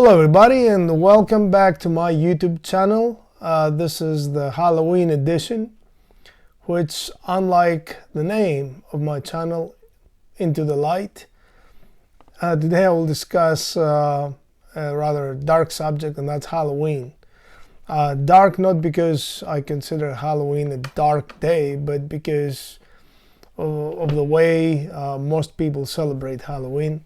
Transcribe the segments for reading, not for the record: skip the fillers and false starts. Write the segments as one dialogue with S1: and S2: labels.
S1: Hello everybody and welcome back to my YouTube channel. This is the Halloween edition, which, unlike the name of my channel, Into the Light, today I will discuss a rather dark subject, and that's Halloween. Dark not because I consider Halloween a dark day, but because of the way most people celebrate Halloween.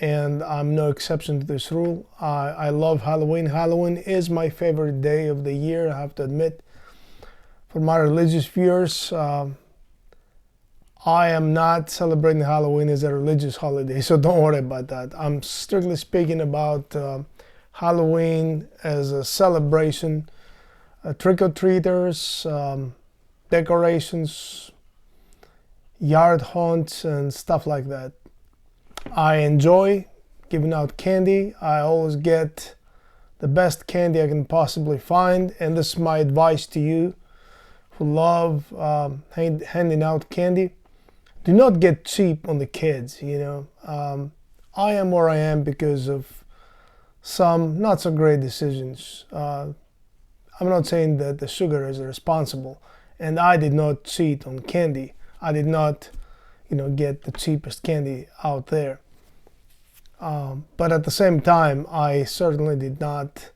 S1: And I'm no exception to this rule. I love Halloween. Halloween is my favorite day of the year, I have to admit. For my religious viewers, I am not celebrating Halloween as a religious holiday, so don't worry about that. I'm strictly speaking about Halloween as a celebration, trick-or-treaters, decorations, yard haunts, and stuff like that. I enjoy giving out candy. I always get the best candy I can possibly find, and this is my advice to you who love handing out candy. Do not get cheap on the kids, I am where I am because of some not so great decisions. I'm not saying that the sugar is responsible, and I did not cheat on candy. I did not get the cheapest candy out there. But at the same time, I certainly did not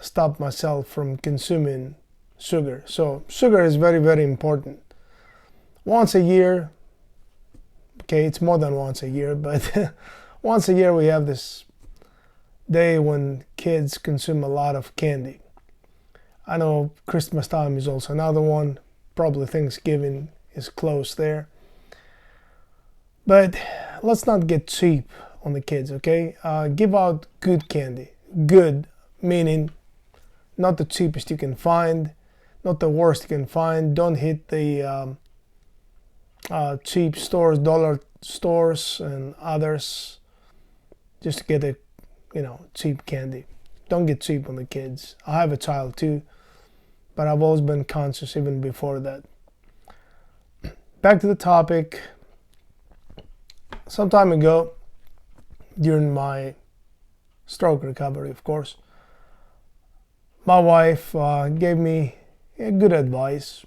S1: stop myself from consuming sugar. So sugar is very, very important. Once a year, okay, it's more than once a year, but once a year we have this day when kids consume a lot of candy. I know Christmas time is also another one. Probably Thanksgiving is close there. But let's not get cheap on the kids, okay? Give out good candy. Good, meaning not the cheapest you can find, not the worst you can find. Don't hit the cheap stores, dollar stores and others just to get a, cheap candy. Don't get cheap on the kids. I have a child too, but I've always been conscious even before that. Back to the topic. Some time ago, during my stroke recovery, of course, my wife gave me good advice.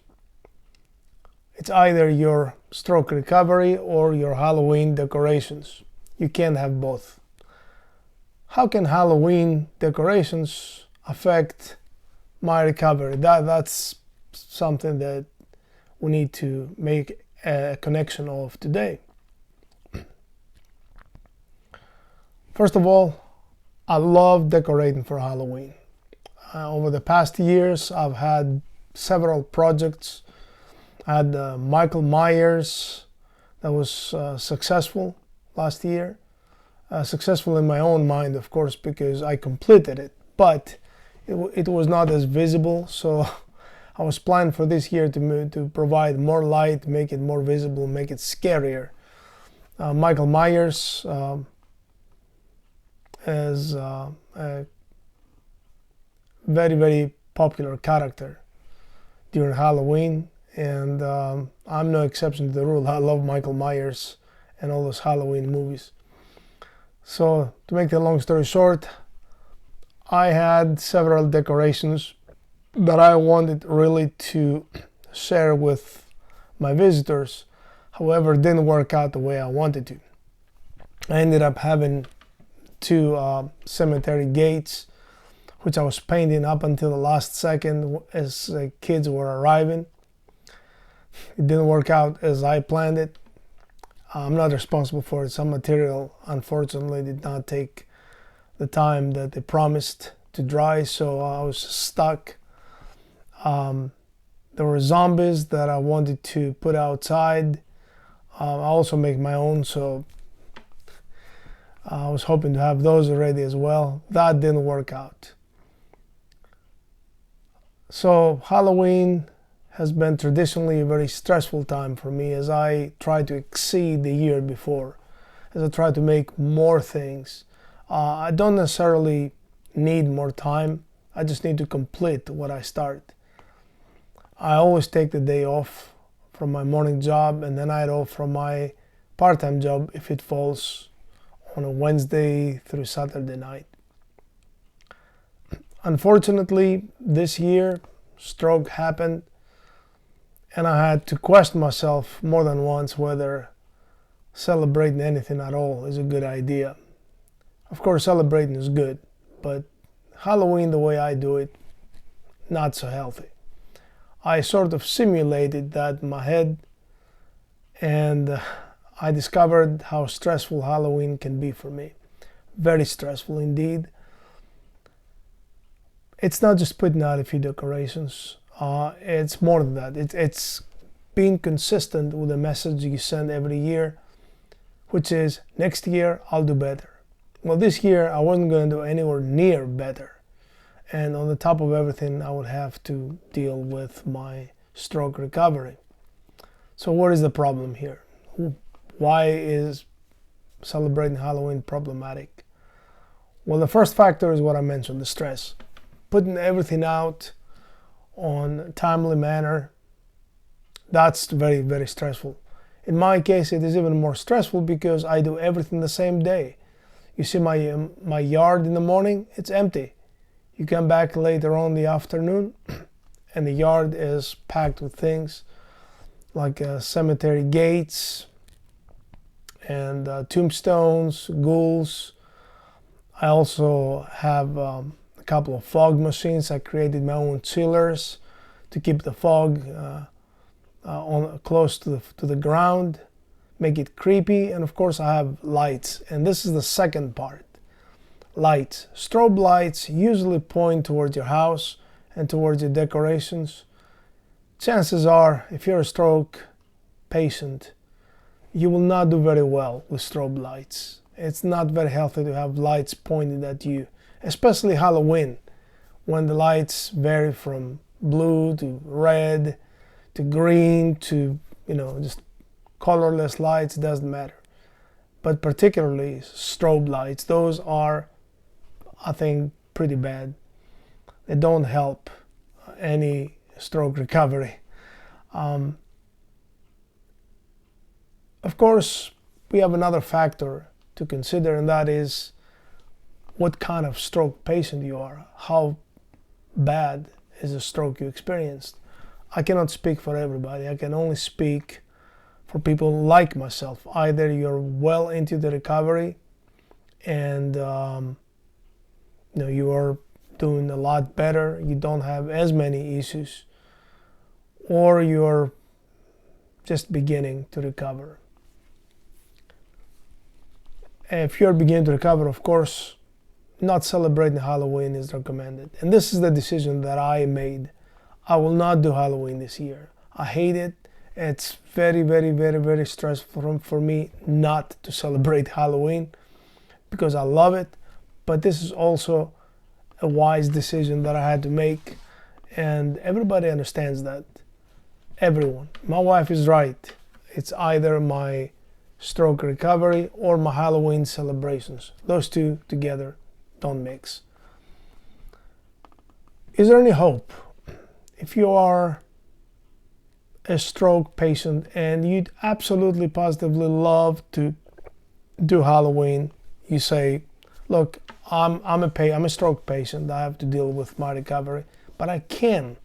S1: It's either your stroke recovery or your Halloween decorations. You can't have both. How can Halloween decorations affect my recovery? That's something that we need to make a connection of today. First of all, I love decorating for Halloween. Over the past years, I've had several projects. I had Michael Myers that was successful last year. Successful in my own mind, of course, because I completed it, but it was not as visible, so I was planning for this year to provide more light, make it more visible, make it scarier. Michael Myers is a very, very popular character during Halloween, and I'm no exception to the rule. I love Michael Myers and all those Halloween movies. So to make the long story short, I had several decorations that I wanted really to share with my visitors. However, it didn't work out the way I wanted to. I ended up having two cemetery gates, which I was painting up until the last second as kids were arriving. It didn't work out as I planned it. I'm not responsible for it. Some material, unfortunately, did not take the time that they promised to dry, so I was stuck. There were zombies that I wanted to put outside. I also make my own, so I was hoping to have those already as well. That didn't work out. So Halloween has been traditionally a very stressful time for me as I try to exceed the year before, as I try to make more things. I don't necessarily need more time. I just need to complete what I start. I always take the day off from my morning job and the night off from my part-time job if it falls on a Wednesday through Saturday night. Unfortunately, this year, stroke happened, and I had to question myself more than once whether celebrating anything at all is a good idea. Of course, celebrating is good, but Halloween, the way I do it, not so healthy. I sort of simulated that in my head, and I discovered how stressful Halloween can be for me. Very stressful indeed. It's not just putting out a few decorations. It's more than that. It's being consistent with the message you send every year, which is next year I'll do better. Well, this year I wasn't going to do anywhere near better. And on the top of everything, I would have to deal with my stroke recovery. So what is the problem here? Why is celebrating Halloween problematic? Well, the first factor is what I mentioned, the stress. Putting everything out on a timely manner, that's very, very stressful. In my case, it is even more stressful because I do everything the same day. You see my yard in the morning, it's empty. You come back later on in the afternoon and the yard is packed with things like cemetery gates and tombstones, ghouls. I also have a couple of fog machines. I created my own chillers to keep the fog close to the ground, make it creepy. And of course I have lights, and this is the second part. Lights. Strobe lights usually point towards your house and towards your decorations. Chances are, if you're a stroke patient, you will not do very well with strobe lights. It's not very healthy to have lights pointed at you, especially Halloween, when the lights vary from blue to red to green to, just colorless lights, doesn't matter. But particularly strobe lights, those are, I think, pretty bad. They don't help any stroke recovery. Of course, we have another factor to consider, and that is what kind of stroke patient you are. How bad is the stroke you experienced? I cannot speak for everybody. I can only speak for people like myself. Either you're well into the recovery and you are doing a lot better, you don't have as many issues, or you're just beginning to recover. If you're beginning to recover, of course, not celebrating Halloween is recommended. And this is the decision that I made. I will not do Halloween this year. I hate it. It's very, very, very, very stressful for me not to celebrate Halloween because I love it. But this is also a wise decision that I had to make, and everybody understands that. Everyone. My wife is right. It's either my stroke recovery or my Halloween celebrations. Those two together don't mix. Is there any hope? If you are a stroke patient and you'd absolutely positively love to do Halloween, you say, look, I'm a stroke patient. I have to deal with my recovery, but I can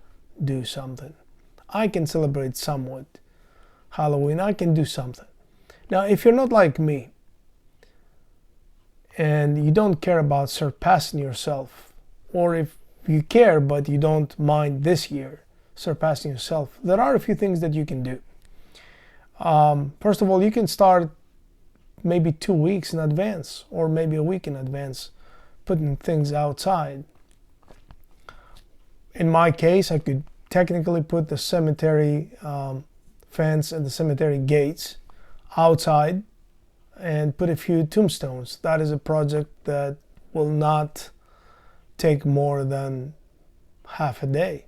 S1: do something. I can celebrate somewhat Halloween. I can do something. Now, if you're not like me and you don't care about surpassing yourself, or if you care but you don't mind this year surpassing yourself, there are a few things that you can do. First of all, you can start maybe 2 weeks in advance or maybe a week in advance putting things outside. In my case, I could technically put the cemetery fence and the cemetery gates outside and put a few tombstones. That is a project that will not take more than half a day.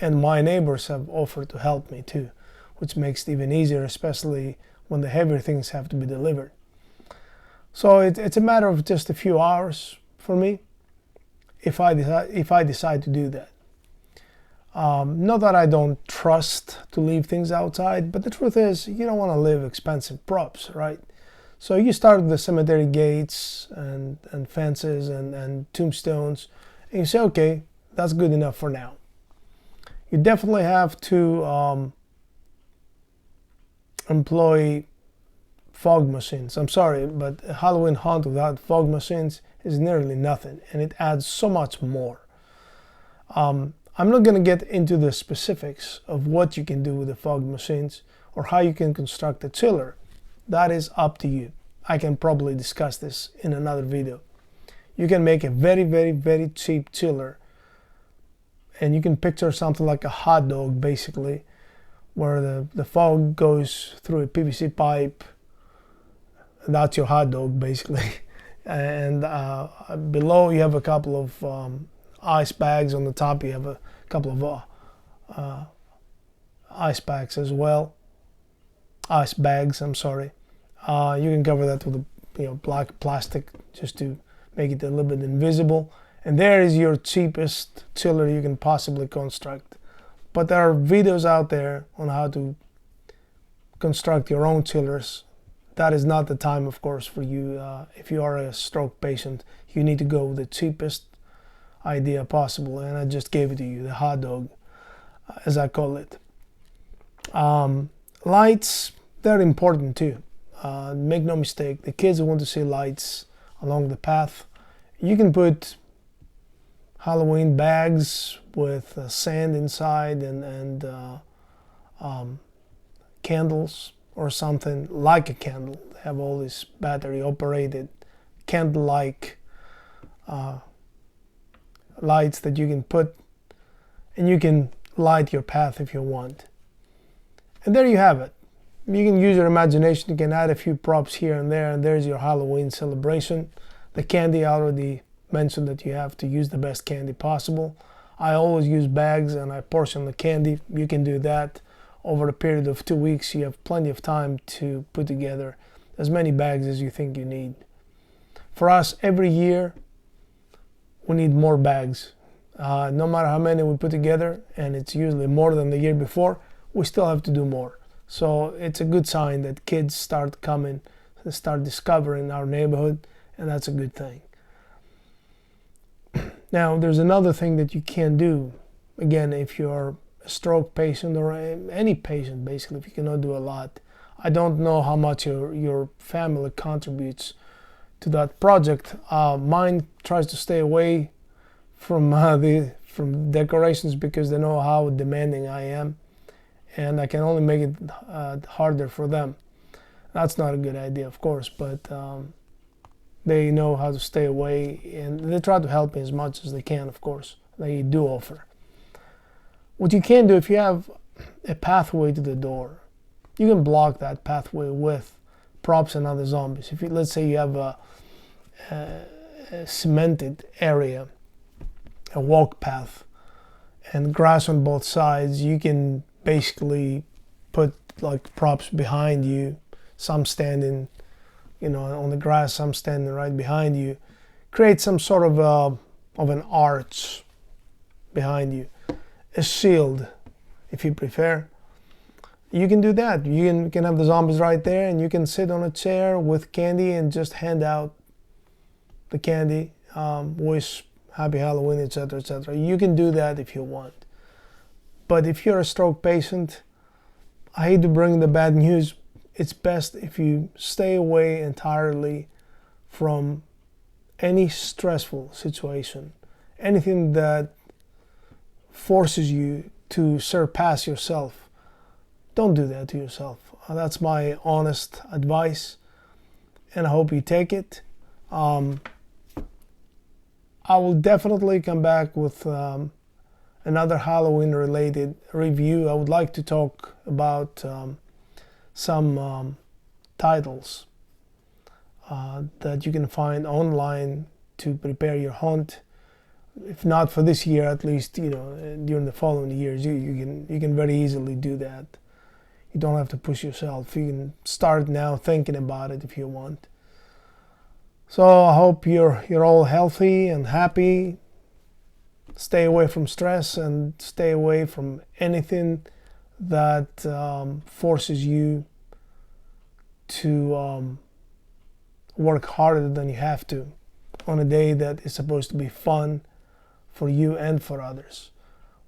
S1: And my neighbors have offered to help me too, which makes it even easier, especially when the heavier things have to be delivered. So it's a matter of just a few hours for me if I decide to do that. Not that I don't trust to leave things outside, but the truth is you don't want to leave expensive props, right? So you start with the cemetery gates and fences and tombstones, and you say, okay, that's good enough for now. You definitely have to employ fog machines. I'm sorry, but a Halloween hunt without fog machines is nearly nothing, and it adds so much more. I'm not going to get into the specifics of what you can do with the fog machines or how you can construct a chiller. That is up to you. I can probably discuss this in another video. You can make a very, very, very cheap chiller, and you can picture something like a hot dog, basically, where the fog goes through a PVC pipe. That's your hot dog, basically. And below you have a couple of ice bags. On the top you have a couple of ice packs as well. Ice bags, I'm sorry. You can cover that with a black plastic just to make it a little bit invisible. And there is your cheapest chiller you can possibly construct. But there are videos out there on how to construct your own chillers. That is not the time, of course, for you. If you are a stroke patient, you need to go with the cheapest idea possible, and I just gave it to you, the hot dog, as I call it. Lights, they're important too. Make no mistake, the kids want to see lights along the path. You can put Halloween bags with sand inside and candles or something like a candle. They have all these battery operated candle-like lights that you can put, and you can light your path if you want. And there you have it. You can use your imagination. You can add a few props here and there, and there's your Halloween celebration. The candy, I already mentioned that you have to use the best candy possible. I always use bags and I portion the candy. You can do that over a period of 2 weeks. You have plenty of time to put together as many bags as you think you need. For us, every year we need more bags. No matter how many we put together, and it's usually more than the year before, we still have to do more. So it's a good sign that kids start coming, start discovering our neighborhood, and that's a good thing. Now, there's another thing that you can do. Again, if you're a stroke patient or any patient, basically, if you cannot do a lot. I don't know how much your family contributes to that project. Mine tries to stay away from decorations because they know how demanding I am, and I can only make it harder for them. That's not a good idea, of course, but they know how to stay away, and they try to help me as much as they can, of course. They do offer. What you can do, if you have a pathway to the door, you can block that pathway with props and other zombies. If you, let's say you have a cemented area, a walk path, and grass on both sides, you can basically put like props behind you, some standing on the grass, some standing right behind you. Create some sort of an arch behind you, a shield if you prefer. You can do that. You can have the zombies right there, and you can sit on a chair with candy and just hand out the candy, wish happy Halloween, etc., etc. You can do that if you want. But if you're a stroke patient, I hate to bring the bad news. It's best if you stay away entirely from any stressful situation, anything that forces you to surpass yourself. Don't do that to yourself. That's my honest advice, and I hope you take it. I will definitely come back with another Halloween related review. I would like to talk about some titles that you can find online to prepare your hunt. If not for this year, at least during the following years, you can very easily do that. You don't have to push yourself. You can start now thinking about it if you want. So I hope you're all healthy and happy. Stay away from stress and stay away from anything that forces you to work harder than you have to on a day that is supposed to be fun for you and for others.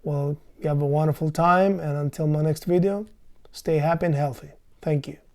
S1: Well, you have a wonderful time, and until my next video, stay happy and healthy. Thank you.